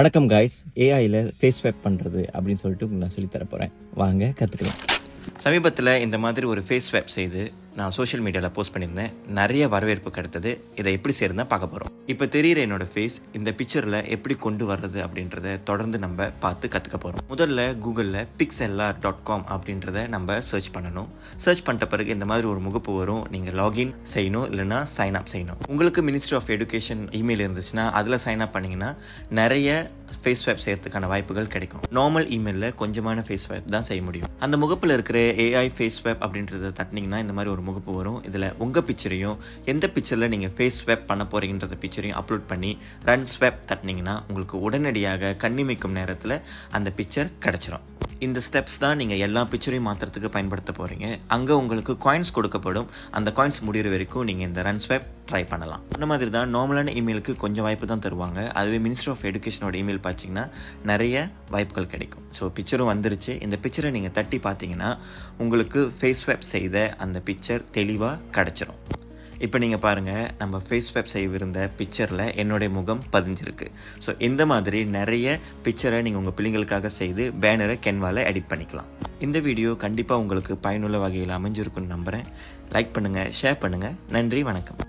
வணக்கம் guys, ஏஐயில் face swipe பண்ணுறது அப்படின்னு சொல்லிட்டு உங்களுக்கு நான் சொல்லித்தர போகிறேன். வாங்க கற்றுக்கலாம். சமீபத்தில் இந்த மாதிரி ஒரு ஃபேஸ் ஸ்வைப் செய்து நான் சோஷியல் மீடியாவில் போஸ்ட் பண்ணியிருந்தேன். நிறைய வரவேற்பு கிடைத்தது. இதை எப்படி செய்யறதுனா பார்க்க போகிறோம். இப்போ தெரிகிற என்னோட ஃபேஸ் இந்த பிக்சரில் எப்படி கொண்டு வர்றது அப்படின்றத தொடர்ந்து நம்ம பார்த்து கற்றுக்க போகிறோம். முதல்ல கூகுளில் pixlr.com அப்படின்றத நம்ம சர்ச் பண்ணணும். சர்ச் பண்ணிட்ட பிறகு இந்த மாதிரி ஒரு முகப்பு வரும். நீங்கள் லாகின் செய்யணும், இல்லைனா சைன் அப் செய்யணும். உங்களுக்கு மினிஸ்ட்ரி ஆஃப் எஜுகேஷன் இமெயில் இருந்துச்சுன்னா அதில் சைன் அப் பண்ணிங்கன்னா நிறைய ஃபேஸ் ஸ்வைப் செய்யறதுக்கான வாய்ப்புகள் கிடைக்கும். நார்மல் இமெயிலில் கொஞ்சமான ஃபேஸ் ஸ்வைப் தான் செய்ய முடியும். அந்த முகப்பில் இருக்கிற ஏஐ ஃபேஸ் ஸ்வைப் அப்படின்றத தட்டினீங்கன்னா இந்த மாதிரி ஒரு முகப்பு வரும். இதில் உங்கள் பிக்சரையும் எந்த பிக்சரில் நீங்கள் ஃபேஸ் ஸ்வைப் பண்ண போகிறீங்கன்றத பிக்சரையும் அப்லோட் பண்ணி ரன் ஸ்வைப் தட்டினீங்கன்னா உங்களுக்கு உடனடியாக கண்ணிமைக்கும் நேரத்தில் அந்த பிக்சர் கிடச்சிரும். இந்த ஸ்டெப்ஸ் தான் நீங்கள் எல்லா பிக்சரையும் மாற்றுறதுக்கு பயன்படுத்த போகிறீங்க. அங்கே உங்களுக்கு காயின்ஸ் கொடுக்கப்படும். அந்த காயின்ஸ் முடிகிற வரைக்கும் நீங்கள் இந்த ரன் ஸ்வைப் ட்ரை பண்ணலாம். இந்த மாதிரி தான் நார்மலான இமெயிலுக்கு கொஞ்சம் வாய்ப்பு தான் தருவாங்க. அதுவே மினிஸ்ட்ரி ஆஃப் எஜுகேஷனோட இமெயில் பார்த்தீங்கன்னா நிறைய வாய்ப்புகள் கிடைக்கும். ஸோ பிக்சரும் வந்துருச்சு. இந்த பிக்சரை நீங்கள் தட்டி பார்த்தீங்கன்னா உங்களுக்கு ஃபேஸ் ஸ்வைப் செய்த அந்த பிக்சர் தெளிவாக கிடச்சிரும். இப்போ நீங்கள் பாருங்கள், நம்ம ஃபேஸ் ஸ்வைப் செய்விருந்த பிக்சரில் என்னுடைய முகம் பதிஞ்சிருக்கு. ஸோ இந்த மாதிரி நிறைய பிக்சரை நீங்கள் உங்கள் பிள்ளைங்களுக்காக செய்து பேனரை கேன்வாவில் எடிட் பண்ணிக்கலாம். இந்த வீடியோ கண்டிப்பாக உங்களுக்கு பயனுள்ள வகையில் அமைஞ்சிருக்குன்னு நம்புகிறேன். லைக் பண்ணுங்கள், ஷேர் பண்ணுங்கள். நன்றி, வணக்கம்.